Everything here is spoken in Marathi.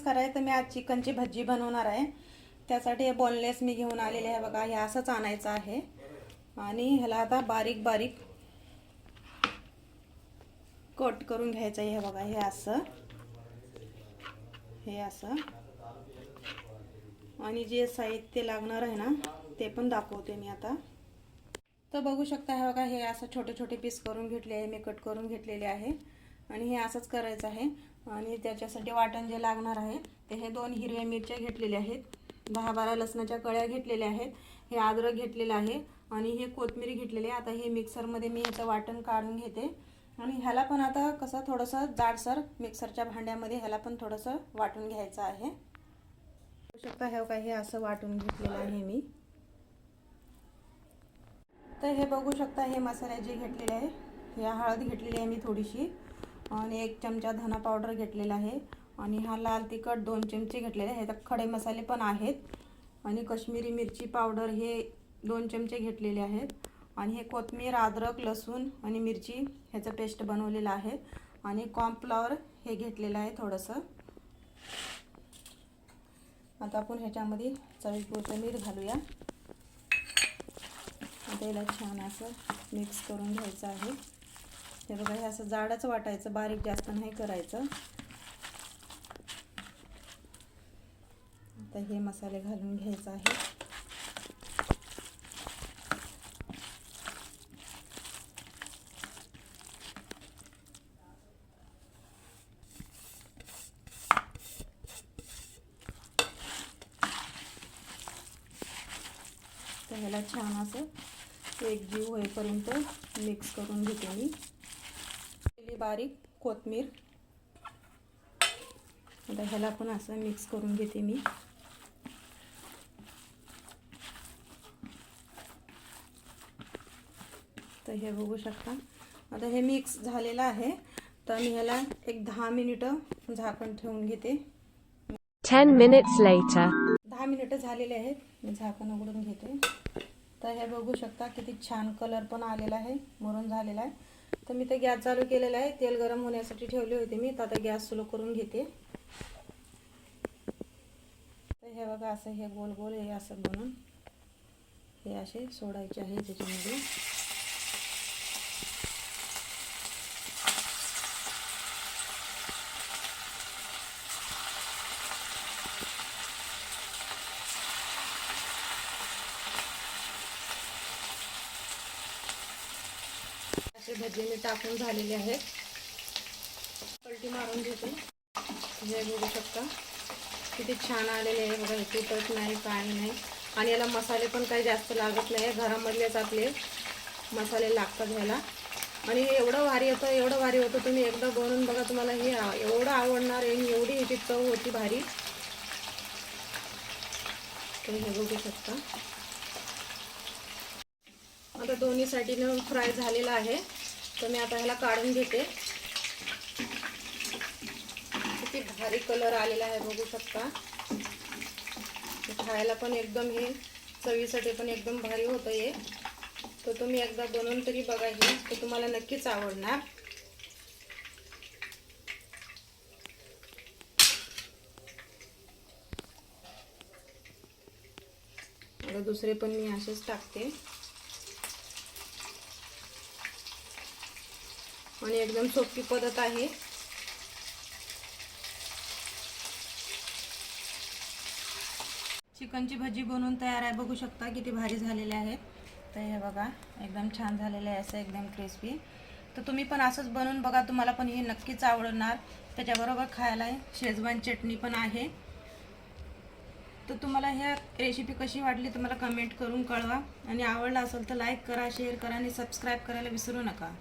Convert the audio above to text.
नमस्कार आहे. तर मी आज चिकनची भजी बनवणार आहे. त्यासाठी हे बोनलेस मी घेऊन आलेले आहे बघा. हे असंच आणायचं आहे आणि ह्याला आता बारीक बारीक कट करून घ्यायचं आहे. हे बघा, हे असं आणि जे साहित्य लागणार आहे ना ते पण दाखवते मी आता. तर बघू शकता हे बघा, हे असं छोटे छोटे पीस करून घेतले आहे, मी कट करून घेतलेले आहे आणि हे असंच करायचं आहे. आणि त्याच्यासाठी वाटण जे लागणार आहे ते हे 2 हिरव्या मिरच्या घेतलेल्या आहेत, 10-12 लसणाच्या कळ्या घेतलेल्या आहेत, हे अद्रक घेतलेलं आहे आणि हे कोथिंबीर घेतलेली आहे. आता हे मिक्सरमध्ये मी ह्याचं वाटण काढून घेते आणि ह्याला पण आता कसं थोडंसं जाडसर मिक्सरच्या भांड्यामध्ये ह्याला पण थोडंसं वाटून घ्यायचं आहे. बघू शकता हे बघा, हे असं वाटून घेतलेलं आहे मी. तर हे बघू शकता, हे मसाले जे घेतलेले आहे, हे हळद घेतलेली आहे मी थोडीशी आणि 1 चमचा धना पावडर घेतलेला आहे आणि हा लाल तिखट 2 चमचे घेतलेले आहे. त्यात खडे मसाले पण आहेत आणि काश्मीरी मिरची पावडर हे 2 चमचे घेतलेले आहेत आणि हे कोथिंबीर, अद्रक, लसूण आणि मिरची ह्याचं पेस्ट बनवलेलं आहे आणि कॉर्नफ्लॉवर हे घेतलेलं आहे थोडंसं. आता आपण ह्याच्यामध्ये चवीपुरतं मीठ घालूया. आता याला छान असं मिक्स करून घ्यायचं आहे. हे बघा, हे असं जाडच वाटायचं, बारीक जास्त नाही करायचं. आता हे मसाले घालून घ्यायचं आहे. तर ह्याला छान असं एकजीव होईपर्यंत मिक्स करून घेते मी. बारीक कोथिंबीर, आता ह्याला पण असं मिक्स करून घेते मी. तर हे बघू शकता, आता हे मिक्स झालेलं आहे. तर मी ह्याला एक 10 मिनिटं झाकण ठेवून घेते. 10 minutes later. 10 मिनिटं झालेले आहेत. मी झाकण उघडून घेते. तर हे बघू शकता किती छान कलर पण आलेला आहे, मुरून झालेला आहे. तर मी ते गॅस चालू केलेला आहे, तेल गरम होण्यासाठी ठेवले होते मी. तर आता गॅस सुरू करून घेते. तर हे बघा, असं हे गोल गोल हे असं बनवून हे असे सोडायचे आहे त्याच्यामध्ये. असे भजी मी टाकून झालेले आहेत. पलटी मारून घेते. हे बघू शकता किती छान आलेले आहे बघा. हे तुटत नाही, काही नाही आणि याला मसाले पण काही जास्त लागत नाही. घरामधलेच आपले मसाले लागतात ह्याला आणि हे एवढं भारी होतं. तुम्ही एकदा बनवून बघा, तुम्हाला हे एवढं आवडणार आहे. एवढी ह्याची चव होती भारी. तर हे बघू शकता, आता दोन्ही साईडने फ्राय झालेला आहे. तर मी आता ह्याला काढून घेते. किती भारी कलर आलेला आहे बघू शकता. खायला पण एकदम हे चवीसाठी पण एकदम भारी होतं हे. तर तुम्ही एकदा बनवून तरी बघा, हे तर तुम्हाला नक्कीच आवडणार. आता दुसरे पण मी असेच टाकते आणि एकदम सोपी पद्धत आहे. चिकनची भजी बनवून तयार आहे. बघू शकता किती भारी झालेले आहेत. तर हे बघा, एकदम छान झालेलं आहे, असं एकदम क्रिस्पी. तर तुम्ही पण असंच बनवून बघा, तुम्हाला पण हे नक्कीच आवडणार. त्याच्याबरोबर खायला शेजवान चटणी पण आहे. तर तुम्हाला ह्या रेसिपी कशी वाटली तुम्हाला कमेंट करून कळवा आणि आवडला असेल तर लाईक करा, शेअर करा आणि सबस्क्राईब करायला विसरू नका.